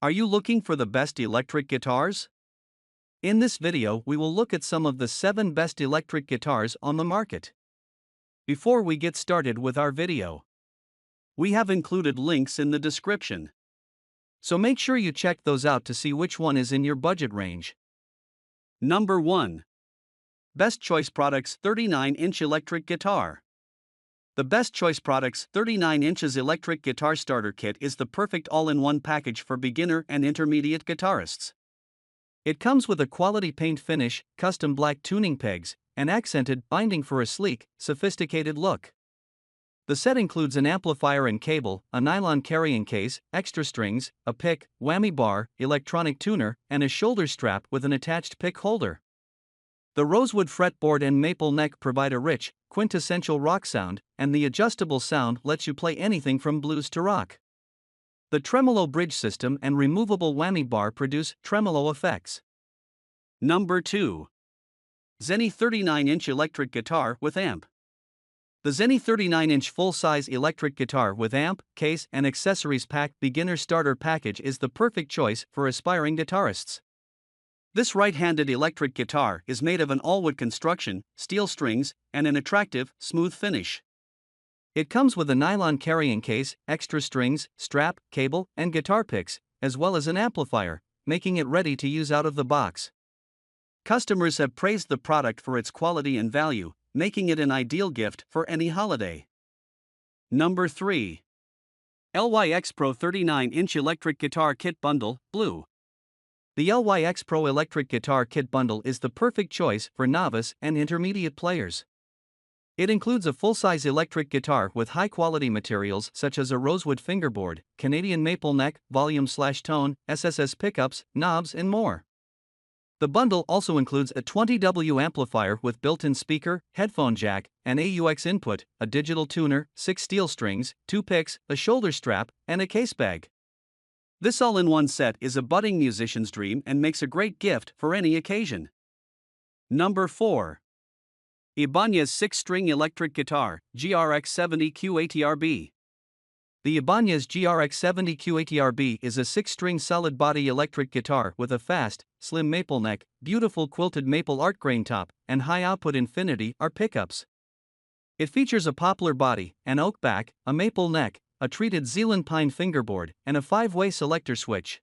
Are you looking for the best electric guitars? In this video, we will look at some of the 7 best electric guitars on the market. Before we get started with our video, we have included links in the description, so make sure you check those out to see which one is in your budget range. Number 1. Best Choice Products 39-inch electric guitar. The Best Choice Products 39 inches electric guitar starter kit is the perfect all-in-one package for beginner and intermediate guitarists. It comes with a quality paint finish, custom black tuning pegs, and accented binding for a sleek, sophisticated look. The set includes an amplifier and cable, a nylon carrying case, extra strings, a pick, whammy bar, electronic tuner, and a shoulder strap with an attached pick holder. The rosewood fretboard and maple neck provide a rich, quintessential rock sound, and the adjustable sound lets you play anything from blues to rock. The tremolo bridge system and removable whammy bar produce tremolo effects. Number 2. Zeny 39-inch electric guitar with amp. The Zeny 39-inch full-size electric guitar with amp, case, and accessories pack beginner starter package is the perfect choice for aspiring guitarists. This right-handed electric guitar is made of an all-wood construction, steel strings, and an attractive, smooth finish. It comes with a nylon carrying case, extra strings, strap, cable, and guitar picks, as well as an amplifier, making it ready to use out of the box. Customers have praised the product for its quality and value, making it an ideal gift for any holiday. Number 3. LyxPro 39-inch electric guitar kit bundle, blue. The LyxPro electric guitar kit bundle is the perfect choice for novice and intermediate players. It includes a full-size electric guitar with high-quality materials such as a rosewood fingerboard, Canadian maple neck, volume/tone, SSS pickups, knobs, and more. The bundle also includes a 20W amplifier with built-in speaker, headphone jack, an AUX input, a digital tuner, 6 steel strings, 2 picks, a shoulder strap, and a case bag. This all-in-one set is a budding musician's dream and makes a great gift for any occasion. Number 4. Ibanez 6-string electric guitar, Grx70Q80RB. The Ibanez Grx70Q80RB is a 6-string solid-body electric guitar with a fast, slim maple neck, beautiful quilted maple art grain top, and high-output Infinity R pickups. It features a poplar body, an oak back, a maple neck, a treated Zealand pine fingerboard, and a 5-way selector switch.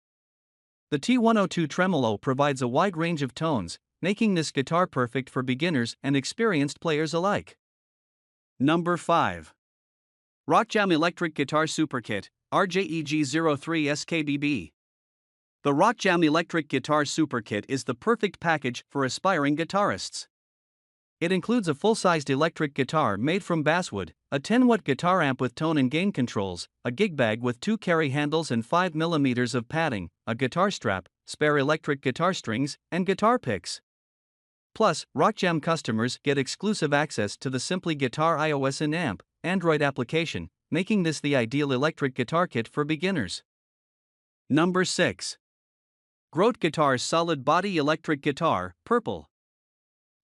The T102 tremolo provides a wide range of tones, making this guitar perfect for beginners and experienced players alike. Number 5. RockJam Electric Guitar Superkit, RJEG03SKBB. The RockJam Electric Guitar Superkit is the perfect package for aspiring guitarists. It includes a full-sized electric guitar made from basswood, a 10-watt guitar amp with tone and gain controls, a gig bag with 2 carry handles and 5 mm of padding, a guitar strap, spare electric guitar strings, and guitar picks. Plus, RockJam customers get exclusive access to the Simply Guitar iOS and AMP Android application, making this the ideal electric guitar kit for beginners. Number 6. Groat Guitars Solid Body Electric Guitar, purple.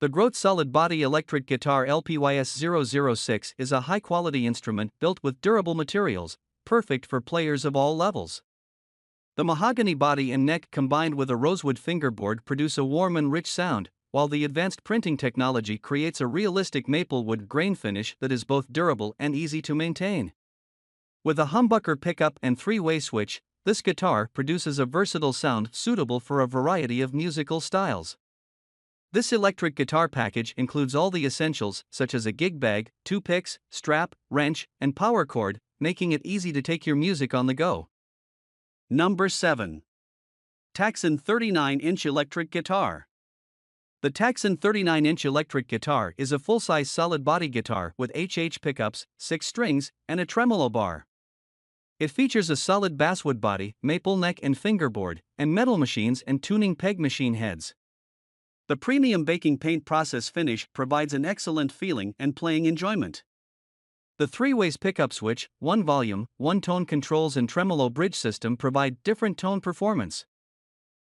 The Groat Solid Body Electric Guitar LPYS006 is a high-quality instrument built with durable materials, perfect for players of all levels. The mahogany body and neck combined with a rosewood fingerboard produce a warm and rich sound, while the advanced printing technology creates a realistic maplewood grain finish that is both durable and easy to maintain. With a humbucker pickup and 3-way switch, this guitar produces a versatile sound suitable for a variety of musical styles. This electric guitar package includes all the essentials such as a gig bag, 2 picks, strap, wrench, and power cord, making it easy to take your music on the go. Number 7. Ktaxon 39-inch electric guitar. The Ktaxon 39-inch electric guitar is a full-size solid-body guitar with HH pickups, 6 strings, and a tremolo bar. It features a solid basswood body, maple neck and fingerboard, and metal machines and tuning peg machine heads. The premium baking paint process finish provides an excellent feeling and playing enjoyment. The 3-ways pickup switch, 1 volume, 1 tone controls and tremolo bridge system provide different tone performance.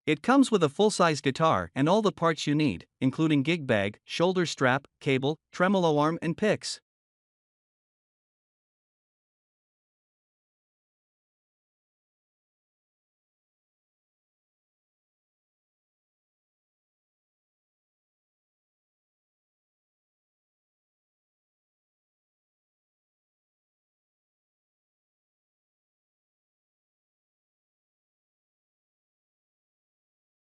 It comes with a full-size guitar and all the parts you need, including gig bag, shoulder strap, cable, tremolo arm and picks.